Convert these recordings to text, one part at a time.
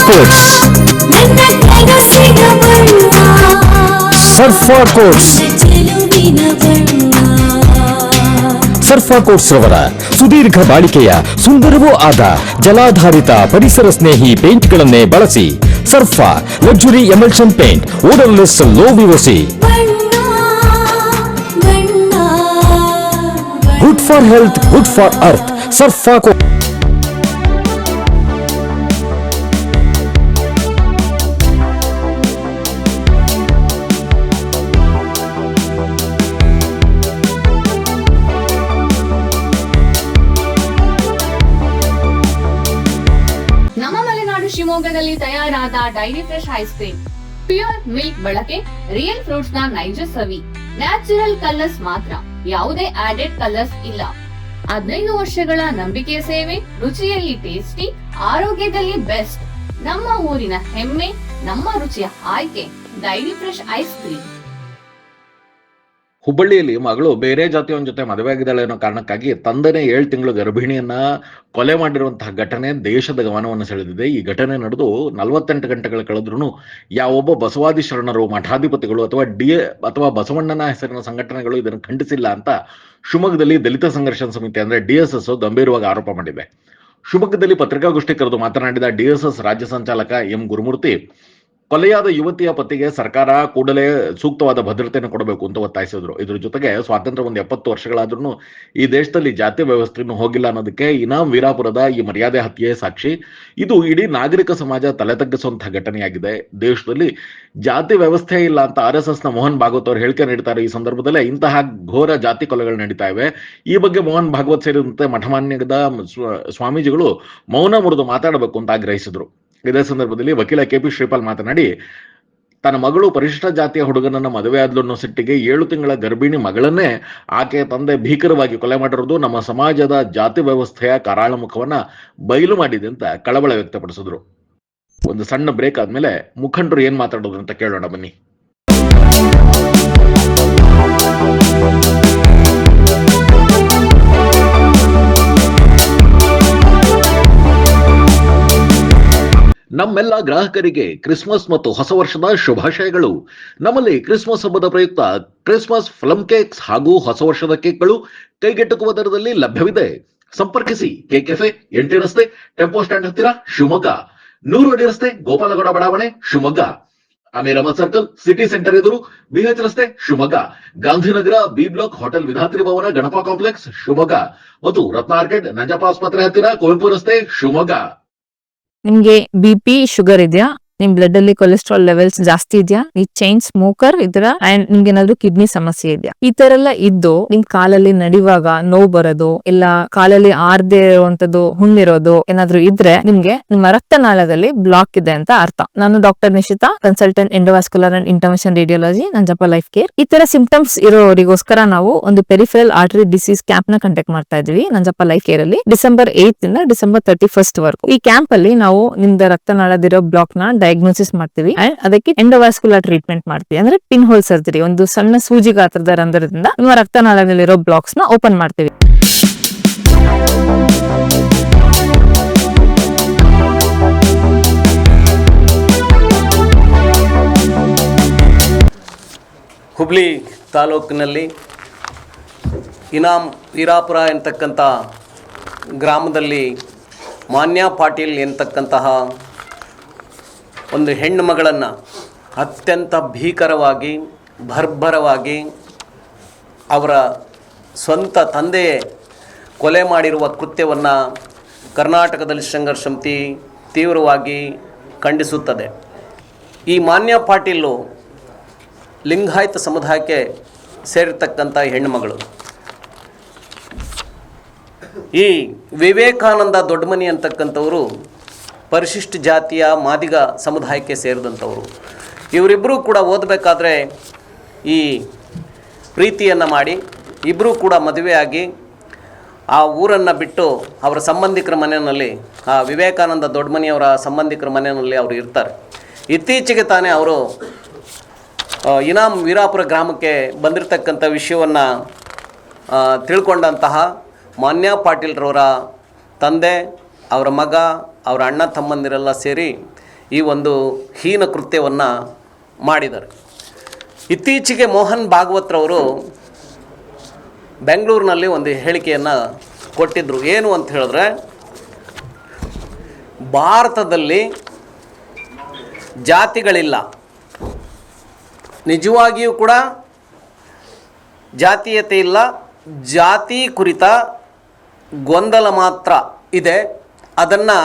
Quotes. ಸರ್ಫಾ quotes. ಸರ್ಫಾ quotes ರವರ ಸುದೀರ್ಘ ಬಾಳಿಕೆಯ ಸುಂದರವೂ ಆದ ಜಲಾಧಾರಿತ ಪರಿಸರ ಸ್ನೇಹಿ ಪೇಂಟ್ಗಳನ್ನೇ ಬಳಸಿ. Surfa luxury emulsion paint, odourless, low VOC, good for health, good for earth. Surfa coats. ಶಿವಮೊಗ್ಗದಲ್ಲಿ ತಯಾರಾದ dairy fresh ice cream, pure milk ಬಳಕೆ, ರಿಯಲ್ ಫ್ರೂಟ್ಸ್ ನ ನೈಜ ಸವಿ, ನ್ಯಾಚುರಲ್ ಕಲರ್ಸ್ ಮಾತ್ರ, ಯಾವುದೇ ಆಡೆಡ್ ಕಲರ್ಸ್ ಇಲ್ಲ. 15 ವರ್ಷಗಳ ನಂಬಿಕೆಯ ಸೇವೆ, ರುಚಿಯಲ್ಲಿ ಟೇಸ್ಟಿ, ಆರೋಗ್ಯದಲ್ಲಿ ಬೆಸ್ಟ್. ನಮ್ಮ ಊರಿನ ಹೆಮ್ಮೆ, ನಮ್ಮ ರುಚಿಯ ಆಯ್ಕೆ ಡೈರಿ ಫ್ರೆಶ್ ಐಸ್ ಕ್ರೀಮ್. ಹುಬ್ಬಳ್ಳಿಯಲ್ಲಿ ಮಗಳು ಬೇರೆ ಜಾತಿಯವನ ಜೊತೆ ಮದುವೆ ಆಗಿದ್ದಾಳೆ ಅನ್ನೋ ಕಾರಣಕ್ಕಾಗಿ ತಂದೆನೇ 7 ತಿಂಗಳು ಗರ್ಭಿಣಿಯನ್ನ ಕೊಲೆ ಮಾಡಿರುವಂತಹ ಘಟನೆ ದೇಶದ ಗಮನವನ್ನು ಸೆಳೆದಿದೆ. ಈ ಘಟನೆ ನಡೆದು 48 ಗಂಟೆಗಳ ಕಳೆದ್ರೂ ಯಾವೊಬ್ಬ ಬಸವಾದಿ ಶರಣರು, ಮಠಾಧಿಪತಿಗಳು ಅಥವಾ ಬಸವಣ್ಣನ ಹೆಸರಿನ ಸಂಘಟನೆಗಳು ಇದನ್ನು ಖಂಡಿಸಿಲ್ಲ ಅಂತ ಶಿವಮೊಗ್ಗದಲ್ಲಿ ದಲಿತ ಸಂಘರ್ಷಣ ಸಮಿತಿ ಅಂದ್ರೆ DSS ಗಂಭೀರವಾಗಿ ಆರೋಪ ಮಾಡಿದೆ. ಶಿವಮೊಗ್ಗದಲ್ಲಿ ಪತ್ರಿಕಾಗೋಷ್ಠಿ ಕರೆದು ಮಾತನಾಡಿದ DSS ರಾಜ್ಯ ಸಂಚಾಲಕ ಎಂ ಗುರುಮೂರ್ತಿ, ಕೊಲೆಯಾದ ಯುವತಿಯ ಪತಿಗೆ ಸರ್ಕಾರ ಕೂಡಲೇ ಸೂಕ್ತವಾದ ಭದ್ರತೆಯನ್ನು ಕೊಡಬೇಕು ಅಂತ ಒತ್ತಾಯಿಸಿದ್ರು. ಇದ್ರ ಜೊತೆಗೆ ಸ್ವಾತಂತ್ರ್ಯ 70 ವರ್ಷಗಳಾದ್ರೂ ಈ ದೇಶದಲ್ಲಿ ಜಾತಿ ವ್ಯವಸ್ಥೆಯನ್ನು ಹೋಗಿಲ್ಲ ಅನ್ನೋದಕ್ಕೆ ಇನಾಮ್ ವೀರಾಪುರದ ಈ ಮರ್ಯಾದೆ ಹತ್ಯೆ ಸಾಕ್ಷಿ. ಇದು ಇಡೀ ನಾಗರಿಕ ಸಮಾಜ ತಲೆ ತಗ್ಗಿಸುವಂತಹ ಘಟನೆಯಾಗಿದೆ. ದೇಶದಲ್ಲಿ ಜಾತಿ ವ್ಯವಸ್ಥೆ ಇಲ್ಲ ಅಂತ RSS ನ ಮೋಹನ್ ಭಾಗವತ್ ಅವರು ಹೇಳಿಕೆ ನೀಡ್ತಾರೆ. ಈ ಸಂದರ್ಭದಲ್ಲೇ ಇಂತಹ ಘೋರ ಜಾತಿ ಕೊಲೆಗಳು ನಡೀತಾ ಇವೆ. ಈ ಬಗ್ಗೆ ಮೋಹನ್ ಭಾಗವತ್ ಸೇರಿದಂತೆ ಮಠಮಾನ್ಯದ ಸ್ವಾಮೀಜಿಗಳು ಮೌನ ಮುರಿದು ಮಾತಾಡಬೇಕು ಅಂತ ಆಗ್ರಹಿಸಿದ್ರು. ಇದೇ ಸಂದರ್ಭದಲ್ಲಿ ವಕೀಲ KP ಶ್ರೀಪಾಲ್ ಮಾತನಾಡಿ, ತನ್ನ ಮಗಳು ಪರಿಶಿಷ್ಟ ಜಾತಿಯ ಹುಡುಗನನ್ನ ಮದುವೆ ಆದ್ಲು ಅನ್ನೋ ಸಿಟ್ಟಿಗೆ 7 ತಿಂಗಳ ಗರ್ಭಿಣಿ ಮಗಳನ್ನೇ ಆಕೆಯ ತಂದೆ ಭೀಕರವಾಗಿ ಕೊಲೆ ಮಾಡಿರೋದು ನಮ್ಮ ಸಮಾಜದ ಜಾತಿ ವ್ಯವಸ್ಥೆಯ ಕರಾಳ ಮುಖವನ್ನ ಬಯಲು ಮಾಡಿದೆ ಅಂತ ಕಳವಳ ವ್ಯಕ್ತಪಡಿಸಿದ್ರು. ಒಂದು ಸಣ್ಣ ಬ್ರೇಕ್ ಆದ್ಮೇಲೆ ಮುಖಂಡರು ಏನ್ ಮಾತಾಡೋದು ಅಂತ ಕೇಳೋಣ ಬನ್ನಿ. ನಮ್ಮೆಲ್ಲ ಗ್ರಾಹಕರಿಗೆ ಕ್ರಿಸ್ಮಸ್ ಮತ್ತು ಹೊಸ ವರ್ಷದ ಶುಭಾಶಯಗಳು. ನಮ್ಮಲ್ಲಿ ಕ್ರಿಸ್ಮಸ್ ಹಬ್ಬದ ಪ್ರಯುಕ್ತ ಕ್ರಿಸ್ಮಸ್ ಪ್ಲಮ್ ಕೇಕ್ಸ್ ಹಾಗೂ ಹೊಸ ವರ್ಷದ ಕೇಕ್ಗಳು ಕೈಗೆಟುಕುವ ದರದಲ್ಲಿ ಲಭ್ಯವಿದೆ. ಸಂಪರ್ಕಿಸಿ ಕೇಕ್ ಕೆಫೆ, 8 ರಸ್ತೆ, ಟೆಂಪೋ ಸ್ಟ್ಯಾಂಡ್ ಹತ್ತಿರ, ಶಿವಮೊಗ್ಗ. 100 ಅಡಿ ರಸ್ತೆ, ಗೋಪಾಲಗೌಡ ಬಡಾವಣೆ, Shivamogga. Ameer Ahmed circle, city centre ಎದುರು, BH ರಸ್ತೆ, Shivamogga. Gandhinagar, B block, hotel Vidhatri Bhavan, Ganapa complex, Shivamogga. ಮತ್ತು ರತ್ನ ಆರ್ಕೆಡ್, ನಂಜಪ್ಪ ಆಸ್ಪತ್ರೆ ಹತ್ತಿರ, ಕುವೆಂಪು ರಸ್ತೆ, ಶಿವಮೊಗ್ಗ. ನಿಮ್ಗೆ BP, ಶುಗರ್ ಇದೆಯಾ? ನಿಮ್ ಬ್ಲಡ್ ಅಲ್ಲಿ ಕೊಲೆಸ್ಟ್ರಾಲ್ ಲೆವೆಲ್ಸ್ ಜಾಸ್ತಿ ಇದೆಯಾ? ಈ ಚೈನ್ ಸ್ಮೋಕರ್ ಇದ್ರ ಅಂಡ್ ನಿಮ್ಗೆ ಏನಾದ್ರು ಕಿಡ್ನಿ ಸಮಸ್ಯೆ ಇದೆಯಾ? ಈ ತರ ಎಲ್ಲ ಇದ್ದು ನಿಮ್ ಕಾಲಲ್ಲಿ ನಡೆಯುವಾಗ ನೋವು ಬರೋದು, ಇಲ್ಲ ಕಾಲಲ್ಲಿ ಆರ್ದೇ ಇರುವಂತದ್ದು ಹುಣ್ಣಿರೋದು ಏನಾದ್ರು ಇದ್ರೆ ನಿಮ್ಗೆ ನಿಮ್ಮ ರಕ್ತನಾಳದಲ್ಲಿ ಬ್ಲಾಕ್ ಇದೆ ಅಂತ ಅರ್ಥ. ನಾನು doctor Nishita, consultant endovascular and intervention radiology, Nanjappa life care. ಈ ತರ ಸಿಂಪ್ಟಮ್ಸ್ ಇರೋರಿಗೋಸ್ಕರ ನಾವು ಒಂದು ಪೆರಿಫೆರಲ್ ಆರ್ಟರಿ ಡಿಸೀಸ್ ಕ್ಯಾಂಪ್ ನ ಕಂಡಕ್ಟ್ ಮಾಡ್ತಾ ಇದೀವಿ ನಂಜಪ್ಪ ಲೈಫ್ ಕೇರ್ ಅಲ್ಲಿ ಡಿಸೆಂಬರ್ 8 ಇಂದ ಡಿಸೆಂಬರ್ 31 ವರೆಗೂ. ಈ ಕ್ಯಾಂಪ್ ಅಲ್ಲಿ ನಾವು ನಿಮ್ದು ರಕ್ತನಾಳದಿರೋ ಬ್ಲಾಕ್ ನ ಡಯಾಗ್ನೋಸಿಸ್ ಮಾಡ್ತೀವಿ ಅಂಡ್ ಅದಕ್ಕೆ ಎಂಡೋವಾಸ್ಕ್ಯುಲರ್ ಟ್ರೀಟ್ಮೆಂಟ್ ಮಾಡ್ತೀವಿ. ಅಂದ್ರೆ ಪಿನ್ ಹೋಲ್ ಸರ್ಜರಿ, ಒಂದು ಸಣ್ಣ ಸೂಜಿ ಗಾತ್ರದ ರಂಧ್ರದಿಂದ ನಿಮ್ಮ ರಕ್ತನಾಳದಲ್ಲಿರೋ ಬ್ಲಾಕ್ಸ್ ನ ಓಪನ್ ಮಾಡ್ತೀವಿ. ಹುಬ್ಳಿ ತಾಲೂಕಿನಲ್ಲಿ ಇನಾಮ್ ವೀರಾಪುರ ಎಂತಕ್ಕಂಥ ಗ್ರಾಮದಲ್ಲಿ ಮಾನ್ಯ ಪಾಟೀಲ್ ಎಂತಕ್ಕಂತಹ ಒಂದು ಹೆಣ್ಣು ಮಗಳನ್ನು ಅತ್ಯಂತ ಭೀಕರವಾಗಿ, ಬರ್ಬರವಾಗಿ ಅವರ ಸ್ವಂತ ತಂದೆಯೇ ಕೊಲೆ ಮಾಡಿರುವ ಕೃತ್ಯವನ್ನು ಕರ್ನಾಟಕದಲ್ಲಿ ಸಂಘರ್ಷ ಸಮಿತಿ ತೀವ್ರವಾಗಿ ಖಂಡಿಸುತ್ತದೆ. ಈ ಮಾನ್ಯ ಪಾಟೀಲು ಲಿಂಗಾಯತ ಸಮುದಾಯಕ್ಕೆ ಸೇರಿರ್ತಕ್ಕಂಥ ಹೆಣ್ಣುಮಗಳು. ಈ ವಿವೇಕಾನಂದ ದೊಡ್ಡಮನಿ ಅಂತಕ್ಕಂಥವರು ಪರಿಶಿಷ್ಟ ಜಾತಿಯ ಮಾದಿಗ ಸಮುದಾಯಕ್ಕೆ ಸೇರಿದಂಥವರು. ಇವರಿಬ್ಬರೂ ಕೂಡ ಓದಬೇಕಾದ್ರೆ ಈ ಪ್ರೀತಿಯನ್ನು ಮಾಡಿ ಇಬ್ಬರೂ ಕೂಡ ಮದುವೆಯಾಗಿ ಆ ಊರನ್ನು ಬಿಟ್ಟು ಅವರ ಸಂಬಂಧಿಕರ ಮನೆಯಲ್ಲಿ, ಆ ವಿವೇಕಾನಂದ ದೊಡ್ಡಮನಿಯವರ ಸಂಬಂಧಿಕರ ಮನೆಯಲ್ಲಿ ಅವರು ಇರ್ತಾರೆ. ಇತ್ತೀಚೆಗೆ ತಾನೇ ಅವರು ಇನಾಮ್ ವೀರಾಪುರ ಗ್ರಾಮಕ್ಕೆ ಬಂದಿರತಕ್ಕಂಥ ವಿಷಯವನ್ನು ತಿಳ್ಕೊಂಡಂತಹ ಮಾನ್ಯ ಪಾಟೀಲ್ರವರ ತಂದೆ, ಅವರ ಮಗ, ಅವರ ಅಣ್ಣ ತಮ್ಮಂದಿರೆಲ್ಲ ಸೇರಿ ಈ ಒಂದು ಹೀನ ಕೃತ್ಯವನ್ನು ಮಾಡಿದ್ದಾರೆ. ಇತ್ತೀಚೆಗೆ ಮೋಹನ್ ಭಾಗವತ್ರವರು ಬೆಂಗಳೂರಿನಲ್ಲಿ ಒಂದು ಹೇಳಿಕೆಯನ್ನು ಕೊಟ್ಟಿದ್ದರು. ಏನು ಅಂತ ಹೇಳಿದ್ರೆ, ಭಾರತದಲ್ಲಿ ಜಾತಿಗಳಿಲ್ಲ, ನಿಜವಾಗಿಯೂ ಕೂಡ ಜಾತೀಯತೆ ಇಲ್ಲ, ಜಾತಿ ಕುರಿತ ಗೊಂದಲ ಮಾತ್ರ ಇದೆ, ಅದನ್ನು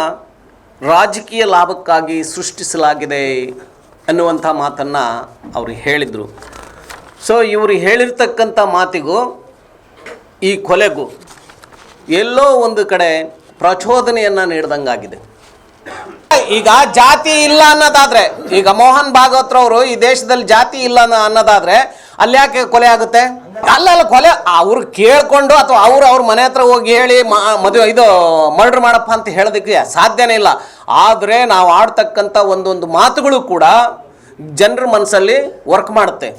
ರಾಜಕೀಯ ಲಾಭಕ್ಕಾಗಿ ಸೃಷ್ಟಿಸಲಾಗಿದೆ ಅನ್ನುವಂಥ ಮಾತನ್ನು ಅವರು ಹೇಳಿದರು. ಸೊ ಇವರು ಹೇಳಿರ್ತಕ್ಕಂಥ ಮಾತಿಗೂ ಈ ಕೊಲೆಗೂ ಎಲ್ಲೋ ಒಂದು ಕಡೆ ಪ್ರಚೋದನೆಯನ್ನು ನೀಡಿದಂಗಾಗಿದೆ. ಈಗ ಜಾತಿ ಇಲ್ಲ ಅನ್ನೋದಾದರೆ, ಈಗ ಮೋಹನ್ ಭಾಗವತ್ರವರು ಈ ದೇಶದಲ್ಲಿ ಜಾತಿ ಇಲ್ಲ ಅನ್ನೋದಾದರೆ ಅಲ್ಲಿ ಯಾಕೆ ಕೊಲೆ ಆಗುತ್ತೆ? ಅಲ್ಲ ಕೊಲೆ ಅವ್ರು ಕೇಳಿಕೊಂಡು ಅಥವಾ ಅವ್ರ ಮನೆ ಹತ್ರ ಹೋಗಿ ಹೇಳಿ ಮದುವೆ ಇದು ಮರ್ಡರ್ ಮಾಡಪ್ಪ ಅಂತ ಹೇಳೋದಕ್ಕೆ ಸಾಧ್ಯನೇ ಇಲ್ಲ. ಆದರೆ ನಾವು ಆಡ್ತಕ್ಕಂಥ ಒಂದೊಂದು ಮಾತುಗಳು ಕೂಡ ಜನರ ಮನಸ್ಸಲ್ಲಿ ವರ್ಕ್ ಮಾಡುತ್ತೆ.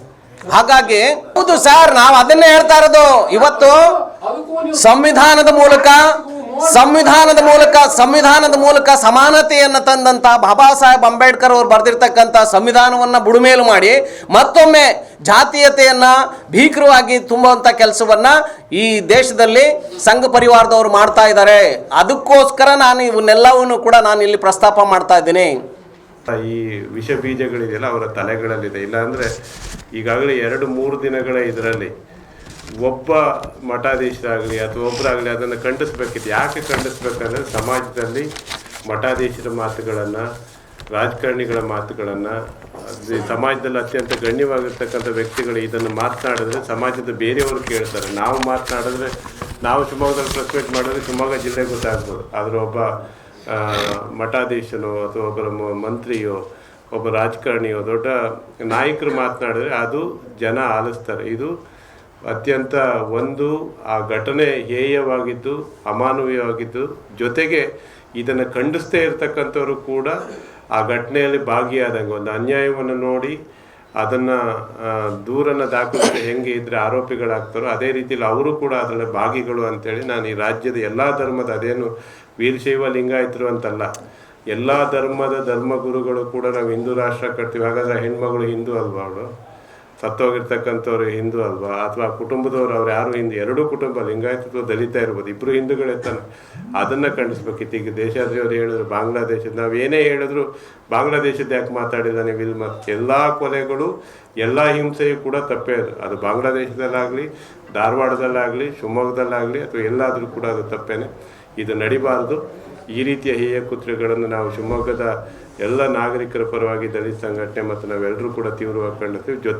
ಹಾಗಾಗಿ ಹೌದು ಸರ್, ನಾವು ಅದನ್ನೇ ಹೇಳ್ತಾ ಇರೋದು. ಇವತ್ತು ಸಂವಿಧಾನದ ಮೂಲಕ ಸಮಾನತೆಯನ್ನು ತಂದಂತ ಬಾಬಾ ಸಾಹೇಬ್ ಅಂಬೇಡ್ಕರ್ ಅವರು ಬರೆದಿರ್ತಕ್ಕಂಥ ಸಂವಿಧಾನವನ್ನು ಬುಡಮೇಲು ಮಾಡಿ ಮತ್ತೊಮ್ಮೆ ಜಾತೀಯತೆಯನ್ನ ಭೀಕರವಾಗಿ ತುಂಬುವಂತ ಕೆಲಸವನ್ನ ಈ ದೇಶದಲ್ಲಿ ಸಂಘ ಪರಿವಾರದವರು ಮಾಡ್ತಾ ಇದ್ದಾರೆ. ಅದಕ್ಕೋಸ್ಕರ ನಾನು ಇವನ್ನೆಲ್ಲವನ್ನು ಕೂಡ ನಾನು ಇಲ್ಲಿ ಪ್ರಸ್ತಾಪ ಮಾಡ್ತಾ ಇದ್ದೀನಿ. ಈ ವಿಷ ಬೀಜಗಳಿದೆಯಲ್ಲ ಅವರ ತಲೆಗಳಲ್ಲಿದೆ. ಇಲ್ಲಾಂದರೆ ಈಗಾಗಲೇ 2-3 ದಿನಗಳ ಇದರಲ್ಲಿ ಒಬ್ಬ ಮಠಾಧೀಶರಾಗಲಿ ಅಥವಾ ಒಬ್ಬರಾಗಲಿ ಅದನ್ನು ಖಂಡಿಸ್ಬೇಕಿತ್ತು. ಯಾಕೆ ಖಂಡಿಸ್ಬೇಕಂದ್ರೆ ಸಮಾಜದಲ್ಲಿ ಮಠಾಧೀಶರ ಮಾತುಗಳನ್ನು, ರಾಜಕಾರಣಿಗಳ ಮಾತುಗಳನ್ನು, ಸಮಾಜದಲ್ಲಿ ಅತ್ಯಂತ ಗಣ್ಯವಾಗಿರ್ತಕ್ಕಂಥ ವ್ಯಕ್ತಿಗಳು ಇದನ್ನು ಮಾತನಾಡಿದ್ರೆ ಸಮಾಜದ ಬೇರೆಯವರು ಕೇಳ್ತಾರೆ. ನಾವು ಮಾತನಾಡಿದ್ರೆ, ನಾವು ಶಿವಮೊಗ್ಗದಲ್ಲಿ ಪ್ರೆಸ್ ಮೀಟ್ ಮಾಡಿದ್ರೆ ಶಿವಮೊಗ್ಗ ಜಿಲ್ಲೆಗೆ ಗೊತ್ತಾಗ್ಬೋದು. ಆದರೆ ಒಬ್ಬ ಮಠಾಧೀಶನೋ ಅಥವಾ ಒಬ್ಬರ ಮಂತ್ರಿಯೋ ಒಬ್ಬ ರಾಜಕಾರಣಿಯೋ ದೊಡ್ಡ ನಾಯಕರು ಮಾತನಾಡಿದ್ರೆ ಅದು ಜನ ಆಲಿಸ್ತಾರೆ. ಇದು ಅತ್ಯಂತ ಆ ಘಟನೆ ಹೇಯವಾಗಿದ್ದು, ಅಮಾನವೀಯವಾಗಿದ್ದು, ಜೊತೆಗೆ ಇದನ್ನು ಖಂಡಿಸ್ತೇ ಇರ್ತಕ್ಕಂಥವ್ರು ಕೂಡ ಆ ಘಟನೆಯಲ್ಲಿ ಭಾಗಿಯಾದಂಗೆ ಒಂದು ಅನ್ಯಾಯವನ್ನು ನೋಡಿ ಅದನ್ನು ದೂರನ್ನು ದಾಖಲಿಸಿ ಹೆಂಗೆ ಇದ್ದರೆ ಆರೋಪಿಗಳಾಗ್ತಾರೋ ಅದೇ ರೀತಿಯಲ್ಲಿ ಅವರು ಕೂಡ ಅದರಲ್ಲಿ ಭಾಗಿಗಳು ಅಂತೇಳಿ ನಾನು ಈ ರಾಜ್ಯದ ಎಲ್ಲ ಧರ್ಮದ, ಅದೇನು ವೀರಶೈವ ಲಿಂಗಾಯತರು ಅಂತಲ್ಲ, ಎಲ್ಲ ಧರ್ಮಗುರುಗಳು ಕೂಡ ನಾವು ಹಿಂದೂ ರಾಷ್ಟ್ರ ಕಟ್ತೀವಿ. ಹಾಗಾದರೆ ಹೆಣ್ಮಗಳು ಹಿಂದೂ ಅಲ್ವಾ? ಅವಳು ಸತ್ತೋಗಿರ್ತಕ್ಕಂಥವ್ರು ಹಿಂದೂ ಅಲ್ವಾ? ಅಥವಾ ಕುಟುಂಬದವ್ರು ಅವ್ರು ಯಾರು ಹಿಂದೂ? ಎರಡೂ ಕುಟುಂಬ, ಲಿಂಗಾಯತ ದಲಿತ ಇರ್ಬೋದು, ಇಬ್ಬರು ಹಿಂದೂಗಳಿರ್ತಾನೆ. ಅದನ್ನು ಖಂಡಿಸ್ಬೇಕಿತ್ತು. ಈಗ ದೇಶಾದ್ರಿಯವರು ಹೇಳಿದ್ರು ಬಾಂಗ್ಲಾದೇಶದ, ನಾವೇನೇ ಹೇಳಿದ್ರು ಬಾಂಗ್ಲಾದೇಶದ ಯಾಕೆ ಮಾತಾಡಿದ್ದಾನೆ ವಿಲ್ಮತ್? ಎಲ್ಲ ಕೊಲೆಗಳು, ಎಲ್ಲ ಹಿಂಸೆಯೂ ಕೂಡ ತಪ್ಪೇ. ಅದು ಬಾಂಗ್ಲಾದೇಶದಲ್ಲಾಗಲಿ, ಧಾರವಾಡದಲ್ಲಾಗಲಿ, ಶಿವಮೊಗ್ಗದಲ್ಲಾಗಲಿ ಅಥವಾ ಎಲ್ಲಾದರೂ ಕೂಡ ಅದು ತಪ್ಪೇನೆ. ಇದು ನಡಿಬಾರ್ದು. ಈ ರೀತಿಯ ಹೇಯ ಕೃತ್ಯಗಳನ್ನು ನಾವು ಶಿವಮೊಗ್ಗದ ಎಲ್ಲ ನಾಗರಿಕರ ಪರವಾಗಿ ದಲಿತ ಸಂಘಟನೆ ಮತ್ತು ನಾವೆಲ್ಲರೂ ಕೂಡ ತೀವ್ರವಾಗಿ ಖಂಡಿಸ್ತೀವಿ.